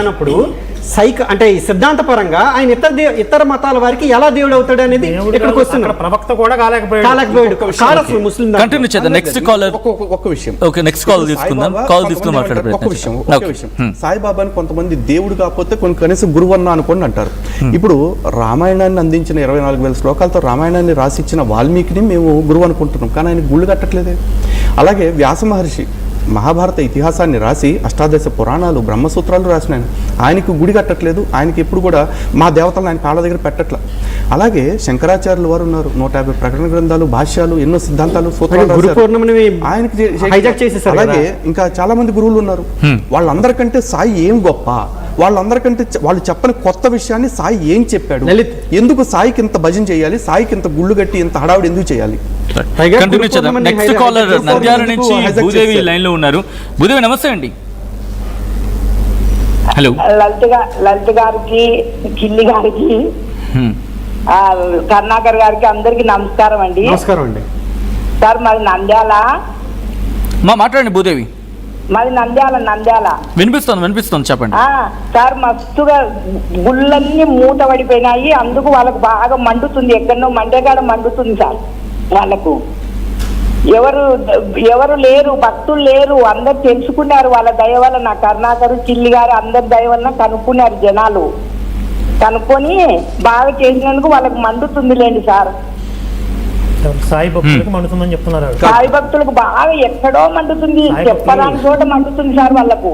అన్నప్పుడు అంటే ఈ సిద్ధాంత పరంగా ఆయన ఇతర మతాల వారికి ఎలా దేవుడు అవుతాడు అనేది ఇక్కడికి వస్తున్నారు. ప్రవక్త కూడా కాలేకపోయాడు. ముస్లిం కంటిన్యూ చేద్దాం. నెక్స్ట్ కాలర్ ఒక్క విషయం. ఓకే, నెక్స్ట్ కాల్ తీసుకుందాం. కాల్ తీసుకుని మాట్లాడే ఒక్క విషయం. సాయిబాబాని కొంతమంది దేవుడు కాకపోతే కనీసం గురువన్న అనుకోండి అంటారు. ఇప్పుడు రామాయణాన్ని అందించిన 24,000 శ్లోకాలతో రామాయణాన్ని రాసిచ్చిన వాల్మీకిని మేము గురువు అనుకుంటున్నాం, కానీ ఆయన గుళ్ళు కట్టట్లేదే. అలాగే వ్యాస మహర్షి మహాభారత ఇతిహాసాన్ని రాసి అష్టాదశ పురాణాలు బ్రహ్మసూత్రాలు రాసిన ఆయనకి గుడి కట్టట్లేదు. ఆయనకి ఎప్పుడు కూడా మా దేవతలను ఆయన కాళ్ళ దగ్గర పెట్టట్లా. అలాగే శంకరాచార్యులు వారు ఉన్నారు, 150 ప్రకటన గ్రంథాలు, భాష్యాలు, ఎన్నో సిద్ధాంతాలు, అలాగే ఇంకా చాలా మంది గురువులు ఉన్నారు. వాళ్ళందరికంటే సాయి ఏం గొప్ప, వాళ్ళందరికంటే వాళ్ళు చెప్పని కొత్త విషయాన్ని సాయి ఏం చెప్పాడు, ఎందుకు సాయికి ఇంత భజన చేయాలి, సాయికి ఇంత గుళ్ళు కట్టి ఇంత హడావుడి ఎందుకు చేయాలి? నెక్స్ట్ కాలర్ నంద్యాల నుంచి భూదేవి లైన్ లో ఉన్నారు. భూదేవి నమస్తే అండి. హలో. లలిత గారికి, కిల్లి గారికి, కరుణాకర్ గారికి అందరికి నమస్కారం అండి. నమస్కారం అండి సార్. మాది నంద్యాల. మాట్లాడండి భూదేవి. మాది నంద్యాల. వినిపిస్తుంది చెప్పండి సార్. మస్తుగా గుళ్ళన్నీ మూత పడిపోయినాయి, అందుకు వాళ్ళకు బాగా మండుతుంది, ఎక్కడో మండేగాడ మండుతుంది సార్. వాళ్ళకు ఎవరు లేరు, భక్తులు లేరు, అందరు తెలుసుకున్నారు వాళ్ళ దయ వల్ల. నా కరుణాకరు, కిల్లి గారు అందరి దయ వల్ల కనుక్కున్నారు జనాలు. కనుక్కొని బాగా చేసినందుకు వాళ్ళకు మండుతుంది లేండి సార్. సాయి భక్తులకు మండుతుందని చెప్తున్నారు. సాయి భక్తులకు బాగా ఎక్కడో మండుతుంది, చెప్పరాని చోట మండుతుంది సార్ వాళ్ళకు.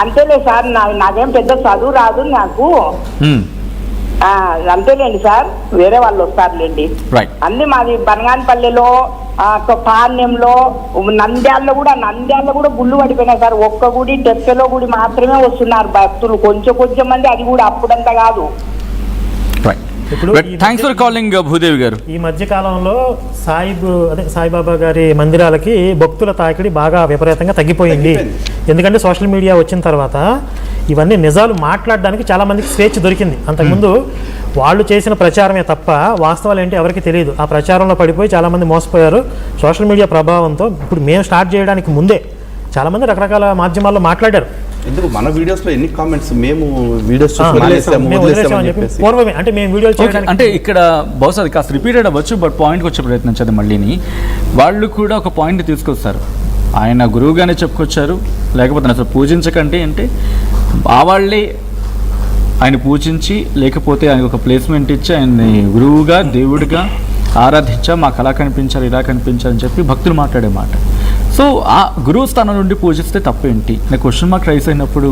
అంతేలే సార్, నాకేం పెద్ద చదువు రాదు నాకు, అంతేలేండి సార్. వేరే వాళ్ళు వస్తారులేండి. అన్ని మాది బనగానపల్లెలో, పాణ్యంలో, నంద్యాలలో కూడా గుళ్ళు పడిపోయినాయి సార్. ఒక్క గుడి టెక్కలో గుడి మాత్రమే వస్తున్నారు భక్తులు, కొంచెం మంది, అది కూడా అప్పుడంతా కాదు. థాంక్స్ ఫర్ కాలింగ్ భూదేవి గారు. ఈ మధ్య కాలంలో సాయిబాబా గారి మందిరాలకి భక్తుల తాకిడి బాగా విపరీతంగా తగ్గిపోయింది. ఎందుకంటే సోషల్ మీడియా వచ్చిన తర్వాత ఇవన్నీ నిజాలు మాట్లాడడానికి చాలా మందికి స్వేచ్ఛ దొరికింది. అంతకుముందు వాళ్ళు చేసిన ప్రచారమే తప్ప వాస్తవాలు ఏంటి ఎవరికి తెలియదు. ఆ ప్రచారంలో పడిపోయి చాలామంది మోసపోయారు సోషల్ మీడియా ప్రభావంతో. ఇప్పుడు మేము స్టార్ట్ చేయడానికి ముందే చాలామంది రకరకాల మాధ్యమాల్లో మాట్లాడారు. ఎందుకు మన వీడియోస్ లో ఎన్ని కామెంట్స్ మేము వీడియోస్ పూర్వమే అంటే మేము వీడియోలు చేయడానికి అంటే ఇక్కడ బహుశా అది కాస్త రిపీటెడ్ అవ్వచ్చు, బట్ పాయింట్కి వచ్చే ప్రయత్నం చేద్దాం. మళ్ళీని వాళ్ళు కూడా ఒక పాయింట్ తీసుకొస్తారు. ఆయన గురువుగానే చెప్పుకొచ్చారు, లేకపోతే అసలు పూజించకంటే అంటే ఆ వాళ్ళే ఆయన పూజించి, లేకపోతే ఆయన ఒక ప్లేస్మెంట్ ఇచ్చి ఆయన్ని గురువుగా దేవుడిగా ఆరాధించా, మాకు అలా కనిపించారు ఇలా కనిపించారని చెప్పి భక్తులు మాట్లాడే మాట. సో ఆ గురువు స్థానం నుండి పూజిస్తే తప్పేంటి? నాకు క్వశ్చన్ మార్క్ రైస్ అయినప్పుడు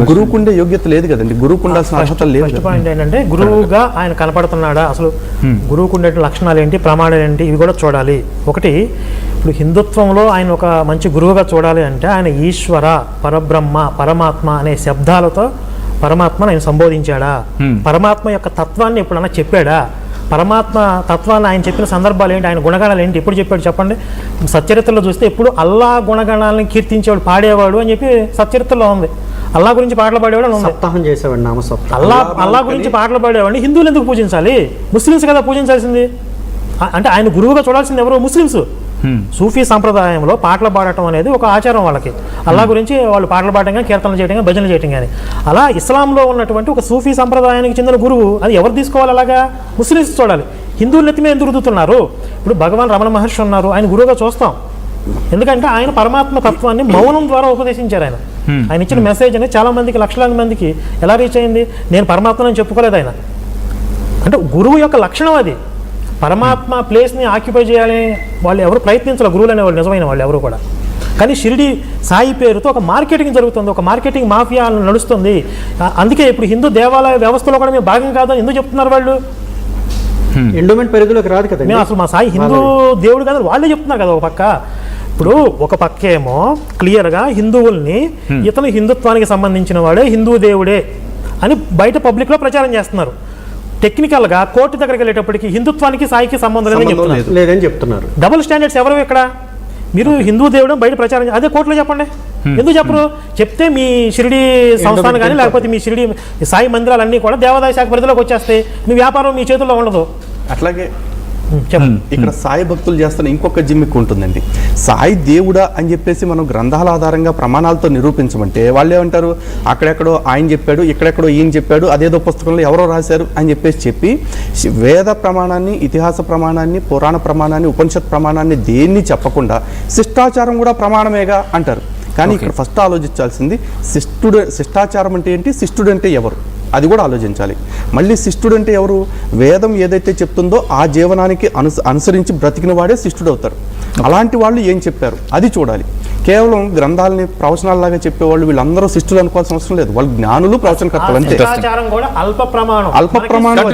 గురువుకుండే యోగ్యత లేదు కదండి, గురువుకు ఉండాల్సిన అర్హత లేదు. ఫస్ట్ పాయింట్ ఏంటంటే గురువుగా ఆయన కనపడుతున్నాడా, అసలు గురువుకు ఉండే లక్షణాలు ఏంటి, ప్రమాణాలు ఏంటి, ఇవి కూడా చూడాలి. ఒకటి, ఇప్పుడు హిందుత్వంలో ఆయన ఒక మంచి గురువుగా చూడాలి అంటే ఆయన ఈశ్వర, పరబ్రహ్మ, పరమాత్మ అనే శబ్దాలతో పరమాత్మను ఆయన సంబోధించాడా, పరమాత్మ యొక్క తత్వాన్ని ఎప్పుడన్నా చెప్పాడా, పరమాత్మ తత్వాన్ని ఆయన చెప్పిన సందర్భాలు ఏంటి, ఆయన గుణగణాలు ఏంటి ఎప్పుడు చెప్పాడు చెప్పండి. సచ్చరిత్రలో చూస్తే ఎప్పుడు అల్లా గుణగణాలను కీర్తించేవాడు, పాడేవాడు అని చెప్పి సచ్చరిత్రలో ఉంది. అల్లా గురించి పాటలు పాడేవాడు ఉంది, సప్తాహం చేసేవాడు, నామసప్తాహం. అల్లా గురించి పాటలు పాడేవాడిని హిందువులు ఎందుకు పూజించాలి? ముస్లిమ్స్ కదా పూజించాల్సింది. అంటే ఆయన గురువుగా చూడాల్సింది ఎవరు? ముస్లిమ్స్. సూఫీ సాంప్రదాయంలో పాటలు పాడటం అనేది ఒక ఆచారం వాళ్ళకి. అల్లా గురించి వాళ్ళు పాటలు పాడటం కానీ, కీర్తనలు చేయడం కానీ, భజనలు చేయడం కానీ. అలా ఇస్లాంలో ఉన్నటువంటి ఒక సూఫీ సంప్రదాయానికి చెందిన గురువు అది ఎవరు తీసుకోవాలి? అలాగా ముస్లిమ్స్ చూడాలి. హిందువులు ఎత్తిమే ఎందుకు రుద్దుతున్నారు? ఇప్పుడు భగవాన్ రమణ మహర్షి ఉన్నారు, ఆయన గురువుగా చూస్తాం. ఎందుకంటే ఆయన పరమాత్మ తత్వాన్ని మౌనం ద్వారా ఉపదేశించారు. ఆయన ఇచ్చిన మెసేజ్ అనేది చాలా మందికి, లక్షలాది మందికి ఎలా రీచ్ అయింది? నేను పరమాత్మని చెప్పుకోలేదు ఆయన. అంటే గురువు యొక్క లక్షణం అది. పరమాత్మ ప్లేస్ని ఆక్యుపై చేయాలని వాళ్ళు ఎవరు ప్రయత్నించాలి, గురువులు అనేవాళ్ళు నిజమైన వాళ్ళు ఎవరు కూడా. కానీ షిరిడి సాయి పేరుతో ఒక మార్కెటింగ్ జరుగుతుంది, ఒక మార్కెటింగ్ మాఫియా నడుస్తుంది. అందుకే ఇప్పుడు హిందూ దేవాలయ వ్యవస్థలో కూడా మేము భాగం కాదని ఎందుకు చెప్తున్నారు వాళ్ళు? ఎండోమెంట్ పరిధిలోకి రాదు కదా. మేము అసలు మా సాయి హిందూ దేవుడు కాదని వాళ్ళే చెప్తున్నారు కదా. ఒక పక్క ఇప్పుడు ఒక పక్క ఏమో క్లియర్గా హిందువుల్ని ఇతను హిందుత్వానికి సంబంధించిన వాడే, హిందూ దేవుడే అని బయట పబ్లిక్లో ప్రచారం చేస్తున్నారు. టెక్నికల్గా కోర్టు దగ్గరికి వెళ్ళేటప్పటికి హిందుత్వానికి సాయికి సంబంధం లేదని చెప్తున్నారు. డబుల్ స్టాండర్డ్స్ ఎవరు ఇక్కడ? మీరు హిందూ దేవుడు బయట ప్రచారం, అదే కోర్టులో చెప్పండి. ఎందుకు చెప్పరు? చెప్తే మీ షిరిడి సంస్థానం కానీ లేకపోతే మీ షిరిడి సాయి మందిరాలన్నీ కూడా దేవాదాయ శాఖ పరిధిలోకి వచ్చేస్తాయి. మీ వ్యాపారం మీ చేతుల్లో ఉండదు. అట్లాగే చెప్పండి. ఇక్కడ సాయి భక్తులు చేస్తున్న ఇంకొక జిమ్మిక్ ఉంటుందండి. సాయి దేవుడా అని చెప్పేసి మనం గ్రంథాల ఆధారంగా ప్రమాణాలతో నిరూపించమంటే వాళ్ళు ఏమంటారు, అక్కడెక్కడో ఆయన చెప్పాడు, ఇక్కడెక్కడో ఈయన చెప్పాడు, అదేదో పుస్తకంలో ఎవరో రాశారు అని చెప్పి వేద ప్రమాణాన్ని, ఇతిహాస ప్రమాణాన్ని, పురాణ ప్రమాణాన్ని, ఉపనిషత్ ప్రమాణాన్ని దేన్ని చెప్పకుండా శిష్టాచారం కూడా ప్రమాణమేగా అంటారు. కానీ ఇక్కడ ఫస్ట్ ఆలోచించాల్సింది శిష్టాచారం అంటే ఏంటి, శిష్టుడు అంటే ఎవరు, అది కూడా ఆలోచించాలి. మళ్ళీ శిష్టుడు అంటే ఎవరు, వేదం ఏదైతే చెప్తుందో ఆ జీవనానికి అనుసరించి బ్రతికిన వాడే శిష్టుడు అవుతారు. అలాంటి వాళ్ళు ఏం చెప్పారు అది చూడాలి. కేవలం గ్రంథాలని ప్రవచనాల్లాగా చెప్పేవాళ్ళు వీళ్ళందరూ శిష్టులు అనుకోవాల్సిన అవసరం లేదు. వాళ్ళు జ్ఞానులు, ప్రవచనకర్తలు అంతే. శిష్టాచారం కూడా అల్ప ప్రమాణం. అల్ప ప్రమాణం.